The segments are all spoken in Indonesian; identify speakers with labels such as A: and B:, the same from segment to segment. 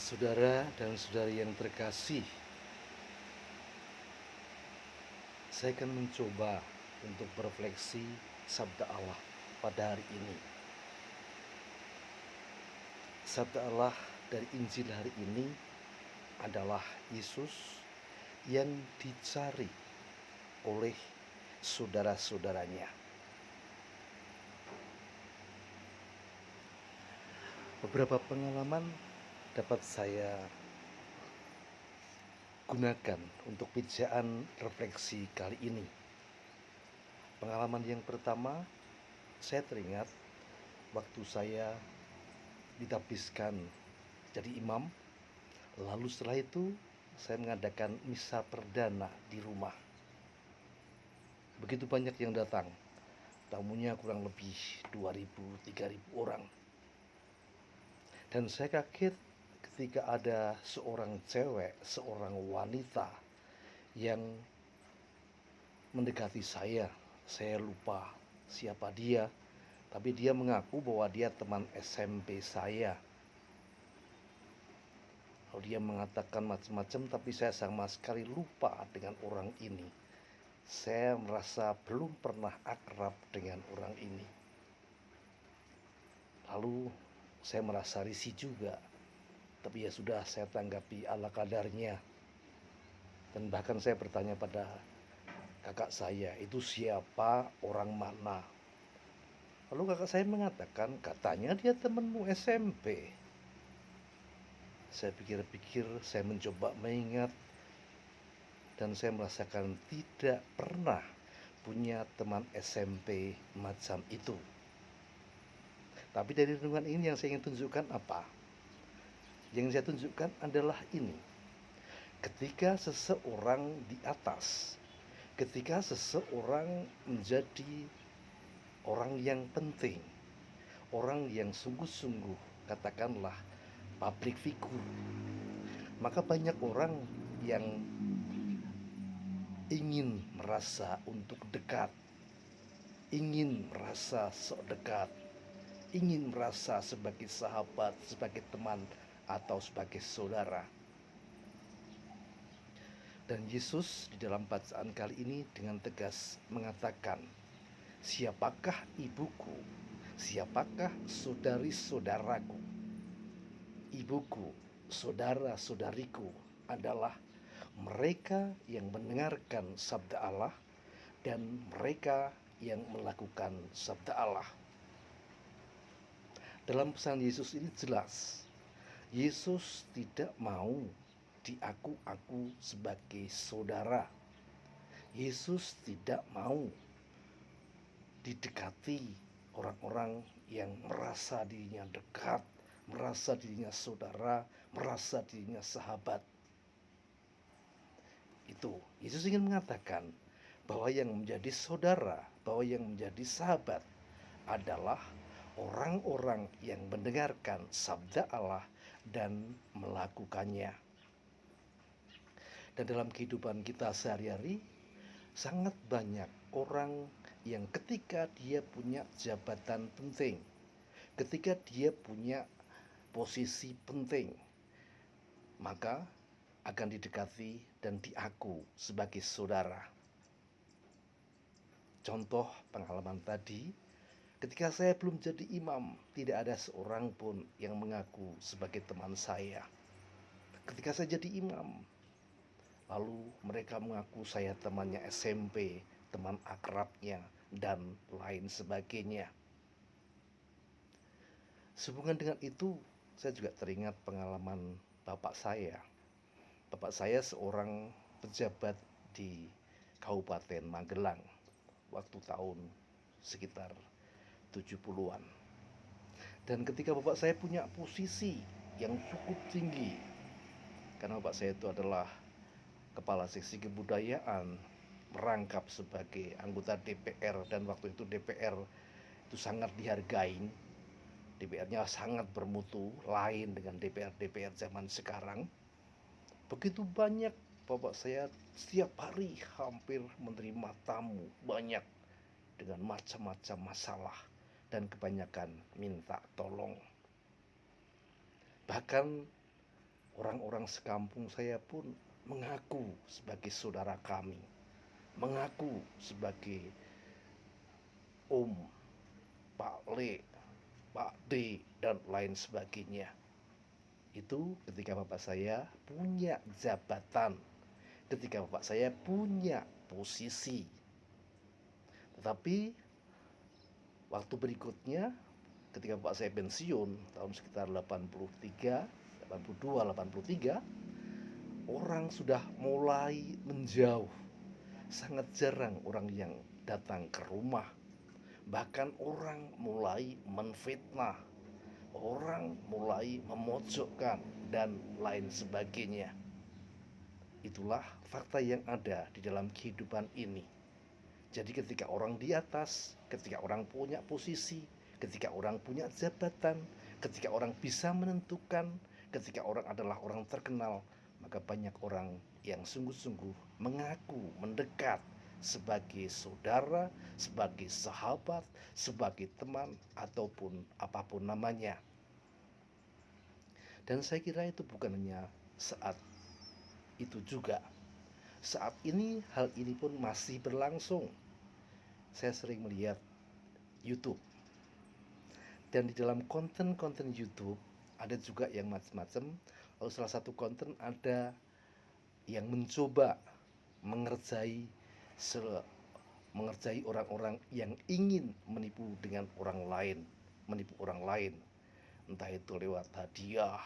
A: Saudara dan saudari yang terkasih, saya akan mencoba untuk berefleksi sabda Allah pada hari ini. Sabda Allah dari Injil hari ini adalah Yesus yang dicari oleh saudara-saudaranya. Beberapa pengalaman dapat saya gunakan untuk pijaan refleksi kali ini. Pengalaman yang pertama, saya teringat waktu saya ditabiskan jadi imam. Lalu setelah itu saya mengadakan misa perdana di rumah. Begitu banyak yang datang. Tamunya kurang lebih 2.000-3.000 orang. Dan saya kaget ketika ada seorang cewek, seorang wanita yang mendekati saya. Saya lupa siapa dia, tapi dia mengaku bahwa dia teman SMP saya. Lalu dia mengatakan macam-macam, tapi saya sama sekali lupa dengan orang ini. Saya merasa belum pernah akrab dengan orang ini. Lalu saya merasa risih juga, tapi ya sudah, saya tanggapi ala kadarnya. Dan bahkan saya bertanya pada kakak saya, itu siapa, orang mana? Lalu kakak saya mengatakan, katanya dia temanmu SMP. Saya pikir-pikir, saya mencoba mengingat, dan saya merasakan tidak pernah punya teman SMP macam itu. Tapi dari renungan ini yang saya ingin tunjukkan apa? Yang saya tunjukkan adalah ini. Ketika seseorang di atas, ketika seseorang menjadi orang yang penting, orang yang sungguh-sungguh, katakanlah public figure, maka banyak orang yang ingin merasa untuk dekat, ingin merasa sok dekat, ingin merasa sebagai sahabat, sebagai teman, atau sebagai saudara. Dan Yesus di dalam bacaan kali ini dengan tegas mengatakan, siapakah ibuku, siapakah saudari-saudaraku? Ibuku, saudara-saudariku adalah mereka yang mendengarkan sabda Allah dan mereka yang melakukan sabda Allah. Dalam pesan Yesus ini jelas, Yesus tidak mau diaku-aku sebagai saudara. Yesus tidak mau didekati orang-orang yang merasa dirinya dekat, merasa dirinya saudara, merasa dirinya sahabat. Itu Yesus ingin mengatakan bahwa yang menjadi saudara, bahwa yang menjadi sahabat adalah orang-orang yang mendengarkan sabda Allah dan melakukannya. Dan dalam kehidupan kita sehari-hari, sangat banyak orang yang ketika dia punya jabatan penting, ketika dia punya posisi penting, maka akan didekati dan diaku sebagai saudara. Contoh pengalaman tadi, ketika saya belum jadi imam, tidak ada seorang pun yang mengaku sebagai teman saya. Ketika saya jadi imam, lalu mereka mengaku saya temannya SMP, teman akrabnya, dan lain sebagainya. Sehubungan dengan itu, saya juga teringat pengalaman bapak saya. Bapak saya seorang pejabat di Kabupaten Magelang waktu tahun sekitar 70-an. Dan ketika bapak saya punya posisi yang cukup tinggi, karena bapak saya itu adalah kepala seksi kebudayaan, merangkap sebagai anggota DPR, dan waktu itu DPR itu sangat dihargai. DPR-nya sangat bermutu, lain dengan DPR-DPR zaman sekarang. Begitu banyak bapak saya setiap hari hampir menerima tamu banyak dengan macam-macam masalah dan kebanyakan minta tolong. Bahkan Orang-orang sekampung saya pun mengaku sebagai saudara kami, mengaku sebagai Om, Pak Le, Pak D, dan lain sebagainya. Itu ketika bapak saya punya jabatan, ketika bapak saya punya posisi. Tetapi waktu berikutnya ketika bapak saya pensiun tahun sekitar 83, 82, 83, orang sudah mulai menjauh. Sangat jarang orang yang datang ke rumah. Bahkan orang mulai menfitnah, orang mulai memojokkan dan lain sebagainya. Itulah fakta yang ada di dalam kehidupan ini. Jadi ketika orang di atas, ketika orang punya posisi, ketika orang punya jabatan, ketika orang bisa menentukan, ketika orang adalah orang terkenal, maka banyak orang yang sungguh-sungguh mengaku mendekat sebagai saudara, sebagai sahabat, sebagai teman, ataupun apapun namanya. Dan saya kira itu bukan hanya saat itu juga. Saat ini hal ini pun masih berlangsung. Saya sering melihat YouTube. Dan di dalam konten-konten YouTube ada juga yang macam-macam. Lalu salah satu konten ada yang mencoba mengerjai mengerjai orang-orang yang ingin menipu dengan orang lain, menipu orang lain. Entah itu lewat hadiah,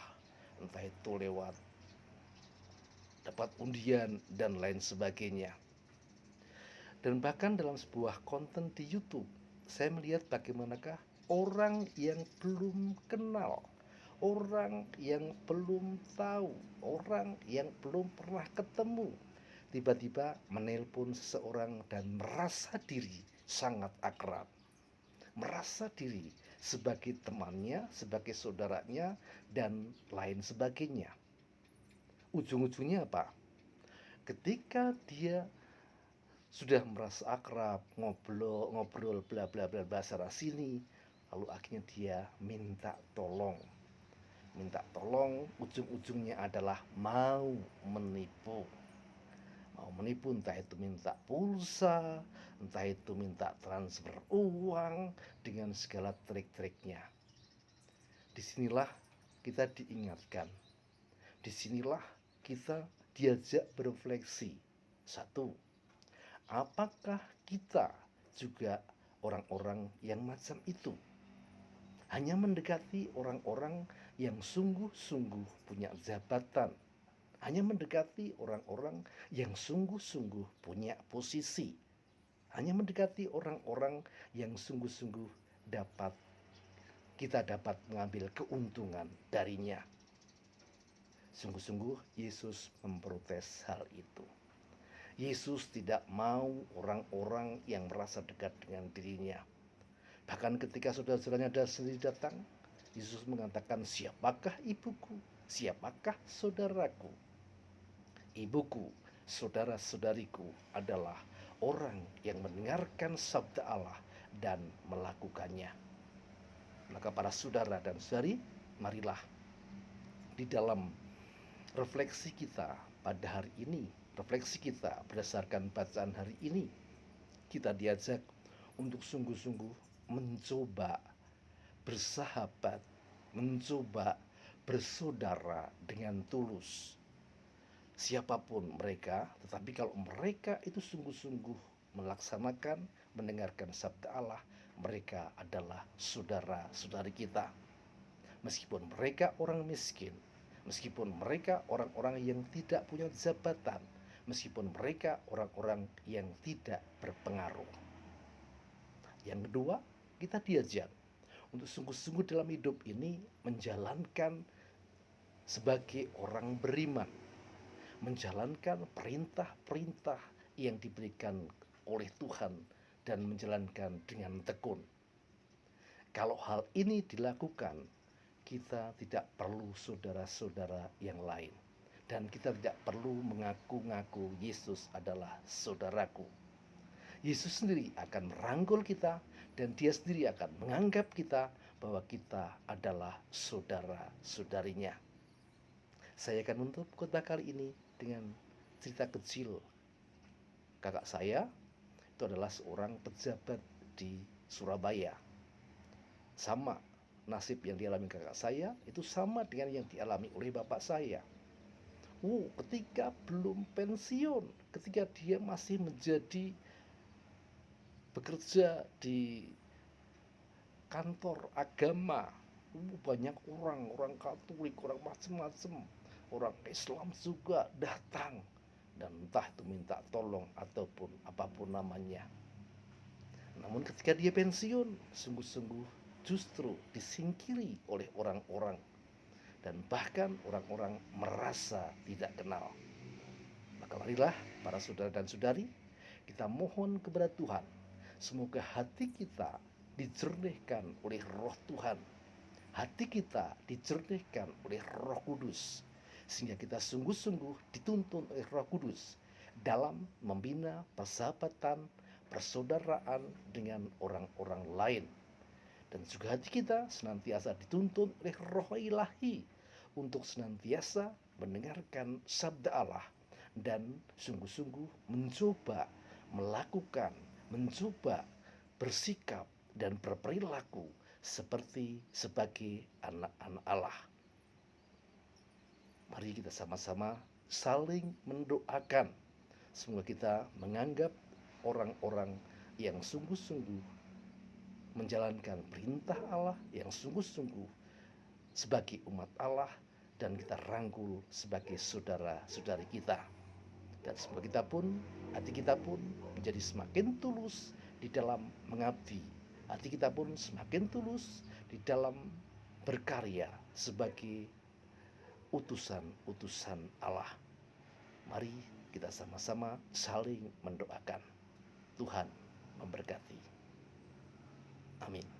A: entah itu lewat dapat undian dan lain sebagainya. Dan bahkan dalam sebuah konten di YouTube, saya melihat bagaimanakah orang yang belum kenal, orang yang belum tahu, orang yang belum pernah ketemu, tiba-tiba menelpon seseorang dan merasa diri sangat akrab, merasa diri sebagai temannya, sebagai saudaranya, dan lain sebagainya. Ujung-ujungnya apa? Ketika dia sudah merasa akrab, ngobrol bla bla bla bahasa sini, lalu akhirnya dia minta tolong. Minta tolong ujung-ujungnya adalah mau menipu. Mau menipu, entah itu minta pulsa, entah itu minta transfer uang dengan segala trik-triknya. Disinilah kita diingatkan. Disinilah kita diajak berefleksi. Satu, apakah kita juga orang-orang yang macam itu? Hanya mendekati orang-orang yang sungguh-sungguh punya jabatan. Hanya mendekati orang-orang yang sungguh-sungguh punya posisi. Hanya mendekati orang-orang yang sungguh-sungguh kita dapat mengambil keuntungan darinya. Sungguh-sungguh Yesus memprotes hal itu. Yesus tidak mau orang-orang yang merasa dekat dengan dirinya. Bahkan ketika saudara-saudaranya sendiri datang, Yesus mengatakan, siapakah ibuku? Siapakah saudaraku? Ibuku, saudara-saudariku adalah orang yang mendengarkan sabda Allah dan melakukannya. Maka para saudara dan saudari, marilah di dalam refleksi kita pada hari ini, refleksi kita berdasarkan bacaan hari ini, kita diajak untuk sungguh-sungguh mencoba bersahabat, mencoba bersaudara dengan tulus. Siapapun mereka, tetapi kalau mereka itu sungguh-sungguh melaksanakan, mendengarkan sabda Allah, mereka adalah saudara-saudari kita. Meskipun mereka orang miskin, meskipun mereka orang-orang yang tidak punya jabatan, meskipun mereka orang-orang yang tidak berpengaruh. Yang kedua, kita diajak untuk sungguh-sungguh dalam hidup ini menjalankan sebagai orang beriman, menjalankan perintah-perintah yang diberikan oleh Tuhan dan menjalankan dengan tekun. Kalau hal ini dilakukan, kita tidak perlu saudara-saudara yang lain. Dan kita tidak perlu mengaku-ngaku Yesus adalah saudaraku. Yesus sendiri akan merangkul kita dan dia sendiri akan menganggap kita bahwa kita adalah saudara-saudarinya. Saya akan menutup khotbah kali ini dengan cerita kecil. Kakak saya itu adalah seorang pejabat di Surabaya. Sama nasib yang dialami kakak saya itu sama dengan yang dialami oleh bapak saya. Ketika belum pensiun, ketika dia masih bekerja di kantor agama, banyak orang Katolik, orang macam-macam, orang Islam juga datang dan entah itu minta tolong ataupun apapun namanya. Namun ketika dia pensiun, sungguh-sungguh justru disingkiri oleh orang-orang dan bahkan orang-orang merasa tidak kenal. Maka marilah para saudara dan saudari, kita mohon kepada Tuhan, semoga hati kita dijernihkan oleh Roh Tuhan, hati kita dijernihkan oleh Roh Kudus, sehingga kita sungguh-sungguh dituntun oleh Roh Kudus dalam membina persahabatan, persaudaraan dengan orang-orang lain. Dan juga hati kita senantiasa dituntun oleh Roh Ilahi untuk senantiasa mendengarkan sabda Allah dan sungguh-sungguh mencoba melakukan, mencoba bersikap dan berperilaku seperti sebagai anak-anak Allah. Mari kita sama-sama saling mendoakan. Semoga kita menganggap orang-orang yang sungguh-sungguh menjalankan perintah Allah, yang sungguh-sungguh sebagai umat Allah, dan kita rangkul sebagai saudara-saudari kita. Dan semoga kita pun, hati kita pun menjadi semakin tulus di dalam mengabdi. Hati kita pun semakin tulus di dalam berkarya sebagai utusan-utusan Allah. Mari kita sama-sama saling mendoakan. Tuhan memberkati. Amin.